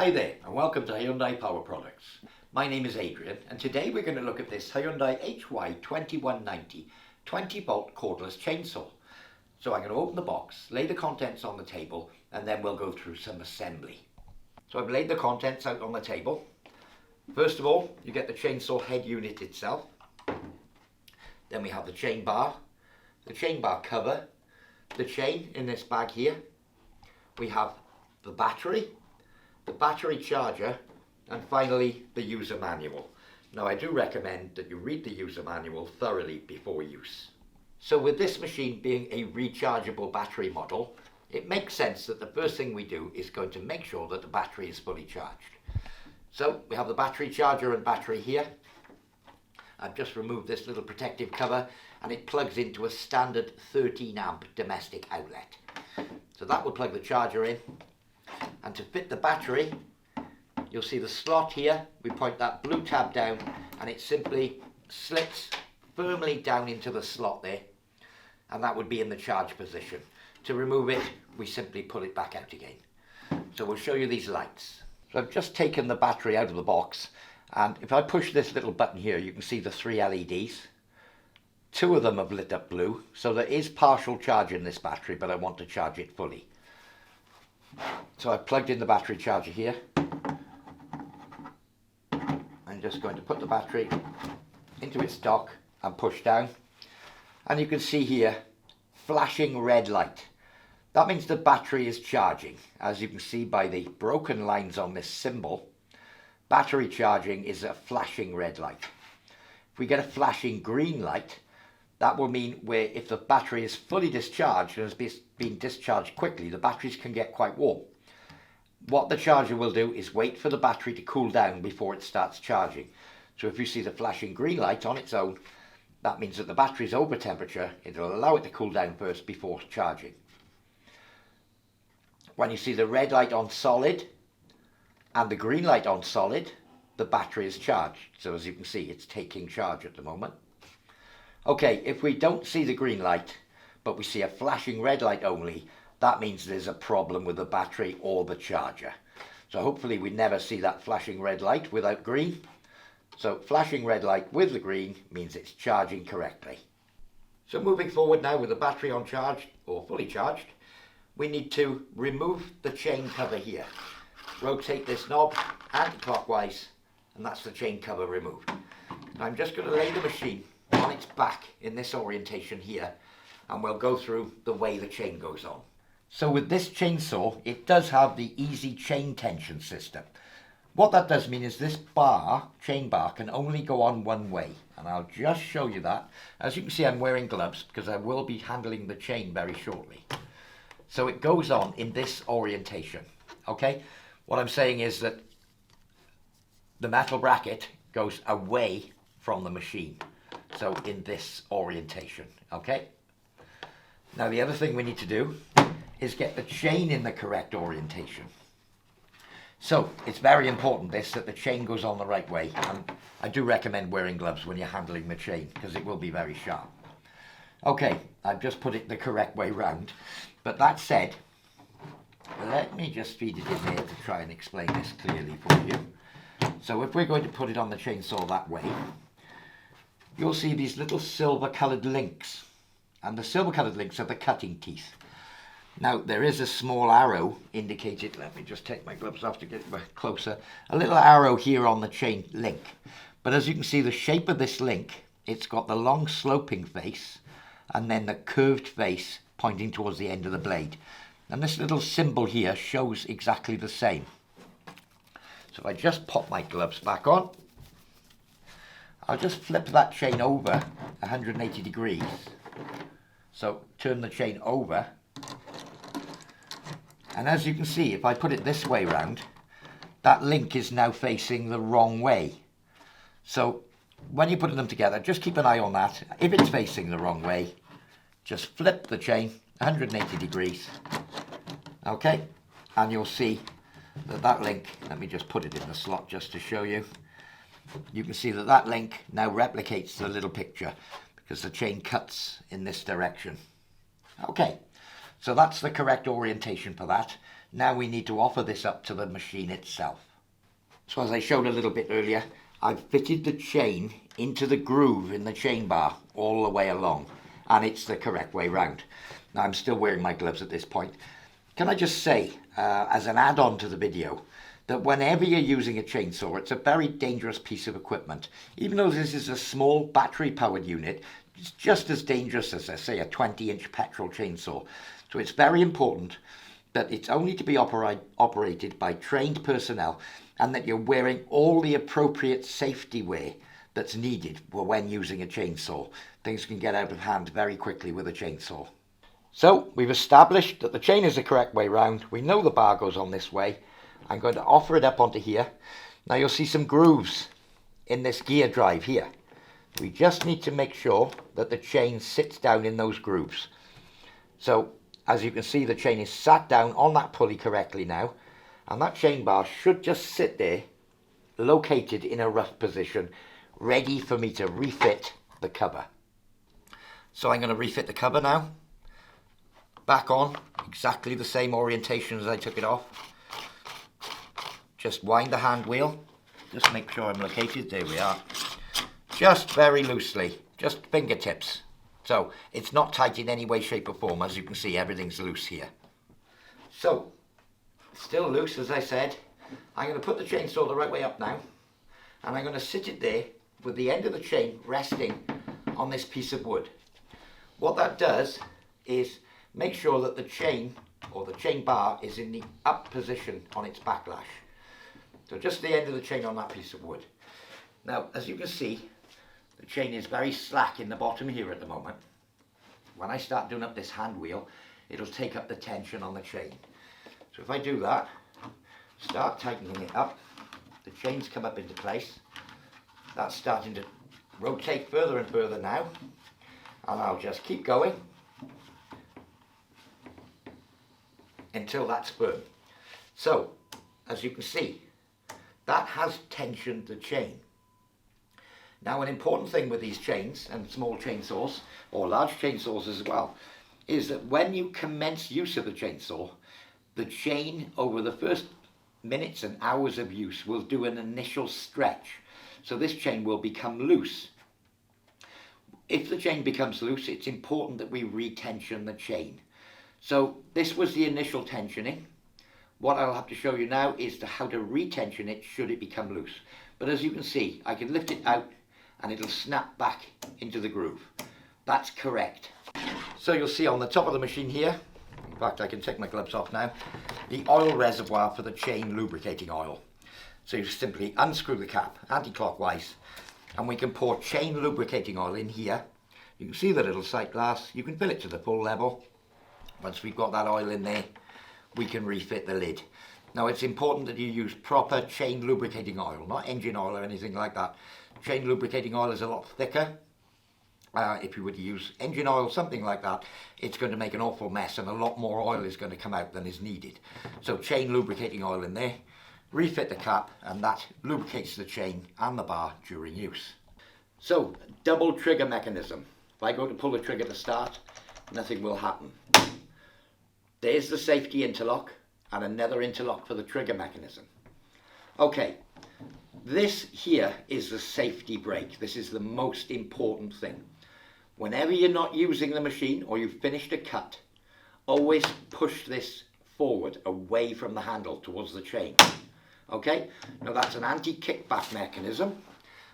Hi there and welcome to Hyundai Power Products. My name is Adrian and today we're going to look at this Hyundai HY2190 20-volt cordless chainsaw. So I'm going to open the box, lay the contents on the table and then we'll go through some assembly. So I've laid the contents out on the table. First of all, you get the chainsaw head unit itself. Then we have the chain bar cover, the chain in this bag here. We have the battery charger, and finally the user manual. Now I do recommend that you read the user manual thoroughly before use. So with this machine being a rechargeable battery model, it makes sense that the first thing we do is going to make sure that the battery is fully charged. So we have the battery charger and battery here. I've just removed this little protective cover and it plugs into a standard 13 amp domestic outlet. So that will plug the charger in. And to fit the battery, you'll see the slot here. We point that blue tab down and it simply slips firmly down into the slot there, and that would be in the charge position. To remove it, we simply pull it back out again. So we'll show you these lights. So I've just taken the battery out of the box, and if I push this little button here, you can see the 3 LEDs. 2 of them have lit up blue, so there is partial charge in this battery, but I want to charge it fully. So I've plugged in the battery charger here. I'm just going to put the battery into its dock and push down. And you can see here, flashing red light. That means the battery is charging. As you can see by the broken lines on this symbol, battery charging is a flashing red light. If we get a flashing green light, that will mean where if the battery is fully discharged and has been discharged quickly, the batteries can get quite warm. What the charger will do is wait for the battery to cool down before it starts charging. So if you see the flashing green light on its own, that means that the battery is over temperature. It will allow it to cool down first before charging. When you see the red light on solid and the green light on solid, the battery is charged. So as you can see, it's taking charge at the moment. Okay, if we don't see the green light, but we see a flashing red light only, that means there's a problem with the battery or the charger. So hopefully we never see that flashing red light without green. So flashing red light with the green means it's charging correctly. So moving forward now with the battery on charge or fully charged, we need to remove the chain cover here. Rotate this knob anti-clockwise and that's the chain cover removed. Now I'm just going to lay the machine on its back in this orientation here, and we'll go through the way the chain goes on. So with this chainsaw, it does have the easy chain tension system. What that does mean is this chain bar can only go on one way, and I'll just show you that. As you can see, I'm wearing gloves because I will be handling the chain very shortly. So it goes on in this orientation, okay? What I'm saying is that the metal bracket goes away from the machine. So in this orientation, okay? Now the other thing we need to do is get the chain in the correct orientation. So it's very important that the chain goes on the right way, and I do recommend wearing gloves when you're handling the chain because it will be very sharp. Okay, I've just put it the correct way round, but that said, let me just feed it in there to try and explain this clearly for you. So if we're going to put it on the chainsaw that way, you'll see these little silver coloured links, and the silver coloured links are the cutting teeth. Now there is a small arrow indicated, let me just take my gloves off to get closer, a little arrow here on the chain link. But as you can see, the shape of this link, it's got the long sloping face and then the curved face pointing towards the end of the blade. And this little symbol here shows exactly the same. So if I just pop my gloves back on, I'll just flip that chain over 180 degrees. So turn the chain over. And as you can see, if I put it this way round, that link is now facing the wrong way. So when you're putting them together, just keep an eye on that. If it's facing the wrong way, just flip the chain 180 degrees. Okay, and you'll see that link, let me just put it in the slot just to show you. You can see that link now replicates the little picture because the chain cuts in this direction. Okay, so that's the correct orientation for that. Now we need to offer this up to the machine itself. So as I showed a little bit earlier, I've fitted the chain into the groove in the chain bar all the way along, and it's the correct way round. Now I'm still wearing my gloves at this point. Can I just say, as an add-on to the video, that whenever you're using a chainsaw, it's a very dangerous piece of equipment. Even though this is a small battery-powered unit, it's just as dangerous as, say, a 20-inch petrol chainsaw. So it's very important that it's only to be operated by trained personnel, and that you're wearing all the appropriate safety wear that's needed when using a chainsaw. Things can get out of hand very quickly with a chainsaw. So we've established that the chain is the correct way round. We know the bar goes on this way. I'm going to offer it up onto here. Now you'll see some grooves in this gear drive here. We just need to make sure that the chain sits down in those grooves. So as you can see, the chain is sat down on that pulley correctly now, and that chain bar should just sit there, located in a rough position, ready for me to refit the cover. So I'm going to refit the cover now. Back on, exactly the same orientation as I took it off. Just wind the hand wheel, just make sure I'm located, there we are. Just very loosely, just fingertips. So it's not tight in any way, shape or form. As you can see, everything's loose here. So, still loose as I said. I'm going to put the chainsaw the right way up now, and I'm going to sit it there with the end of the chain resting on this piece of wood. What that does is make sure that the chain, or the chain bar, is in the up position on its backlash. So just the end of the chain on that piece of wood. Now, as you can see, the chain is very slack in the bottom here at the moment. When I start doing up this hand wheel, it'll take up the tension on the chain. So if I do that, start tightening it up, the chains come up into place. That's starting to rotate further and further now, and I'll just keep going until that's firm. So, as you can see, that has tensioned the chain. Now, an important thing with these chains and small chainsaws, or large chainsaws as well, is that when you commence use of the chainsaw, the chain over the first minutes and hours of use will do an initial stretch. So this chain will become loose. If the chain becomes loose, it's important that we retension the chain. So this was the initial tensioning. What I'll have to show you now is how to retension it should it become loose. But as you can see, I can lift it out and it'll snap back into the groove. That's correct. So you'll see on the top of the machine here, in fact I can take my gloves off now, the oil reservoir for the chain lubricating oil. So you simply unscrew the cap anti-clockwise, and we can pour chain lubricating oil in here. You can see the little sight glass, you can fill it to the full level. Once we've got that oil in there, we can refit the lid. Now it's important that you use proper chain lubricating oil, not engine oil or anything like that. Chain lubricating oil is a lot thicker. If you were to use engine oil, something like that, it's going to make an awful mess and a lot more oil is going to come out than is needed. So chain lubricating oil in there, refit the cap, and that lubricates the chain and the bar during use. So, double trigger mechanism. If I go to pull the trigger to start, nothing will happen. There's the safety interlock and another interlock for the trigger mechanism. Okay, this here is the safety brake. This is the most important thing. Whenever you're not using the machine or you've finished a cut, always push this forward away from the handle towards the chain. Okay, now that's an anti-kickback mechanism.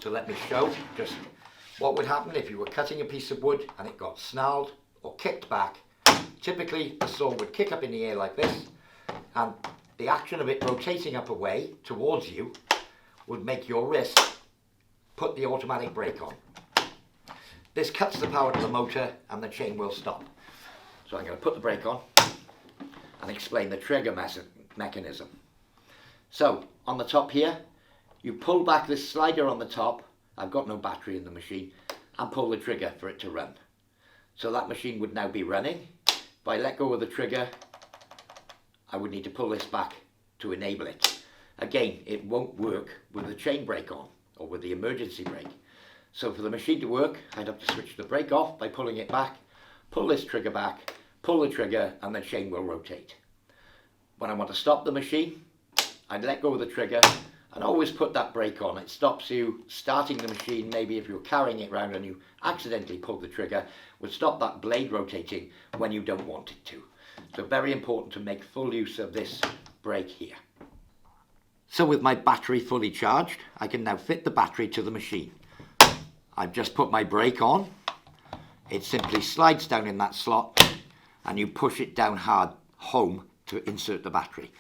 So let me show just what would happen if you were cutting a piece of wood and it got snarled or kicked back. Typically the saw would kick up in the air like this, and the action of it rotating up away towards you would make your wrist put the automatic brake on. This cuts the power to the motor and the chain will stop. So I'm going to put the brake on and explain the trigger mechanism. So on the top here, you pull back this slider on the top. I've got no battery in the machine, and pull the trigger for it to run. So that machine would now be running. If I let go of the trigger, I would need to pull this back to enable it. Again, it won't work with the chain brake on or with the emergency brake. So for the machine to work, I'd have to switch the brake off by pulling it back, pull this trigger back, pull the trigger, and the chain will rotate. when I want to stop the machine, I'd let go of the trigger and always put that brake on. It stops you starting the machine. Maybe if you're carrying it around and you accidentally pull the trigger, would stop that blade rotating when you don't want it to. So very important to make full use of this brake here. So with my battery fully charged, I can now fit the battery to the machine. I've just put my brake on. It simply slides down in that slot and you push it down hard home to insert the battery.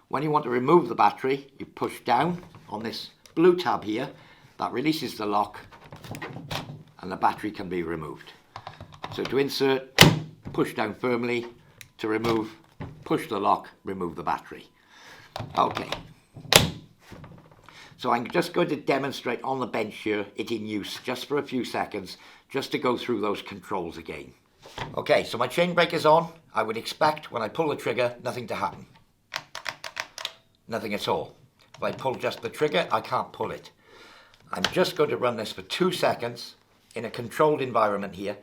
When you want to remove the battery, you push down on this blue tab here. That releases the lock and the battery can be removed. So to insert, push down firmly. To remove, push the lock, remove the battery. Okay. So I'm just going to demonstrate on the bench here, it in use just for a few seconds, just to go through those controls again. Okay, so my chain brake is on. I would expect when I pull the trigger, nothing to happen. Nothing at all. If I pull just the trigger, I can't pull it. I'm just going to run this for 2 seconds in a controlled environment here.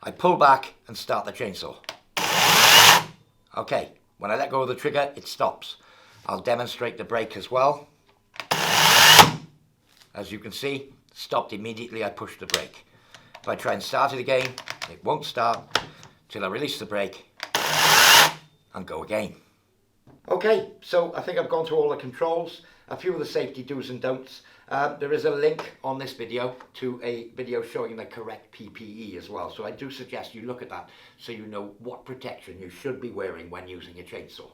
I pull back and start the chainsaw. Okay, when I let go of the trigger, it stops. I'll demonstrate the brake as well. As you can see, stopped immediately. I pushed the brake. If I try and start it again, it won't start till I release the brake and go again. Okay, so I think I've gone through all the controls, a few of the safety do's and don'ts. There is a link on this video to a video showing the correct PPE as well. So I do suggest you look at that so you know what protection you should be wearing when using a chainsaw.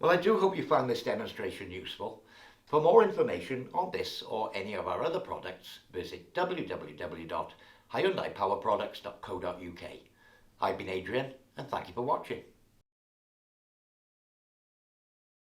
Well, I do hope you found this demonstration useful. For more information on this or any of our other products, visit www.hyundaipowerproducts.co.uk. I've been Adrian and thank you for watching.